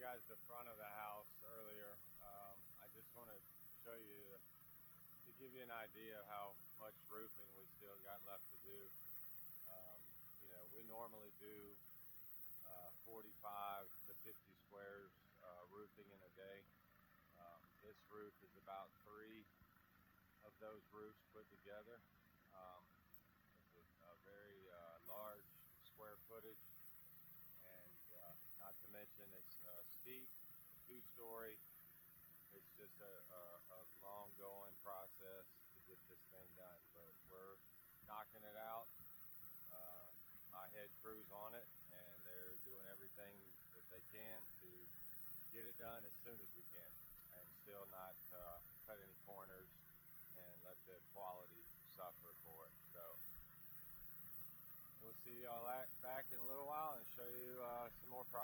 guys the front of the house earlier. I just want to show you to give you an idea of how much roofing we still got left to do. We normally do 45 to 50 squares roofing in a day. This roof is about three of those roofs put together. Um, it's a very large square footage, and not to mention it's steep, two-story. It's just a long going process to get this thing done, but we're knocking it out. Uh, my head crew's on it, and they're doing everything that they can to get it done as soon as we can, and still not cut any corners and let the quality suffer for it. So we'll see y'all back in a little while and show you some more progress.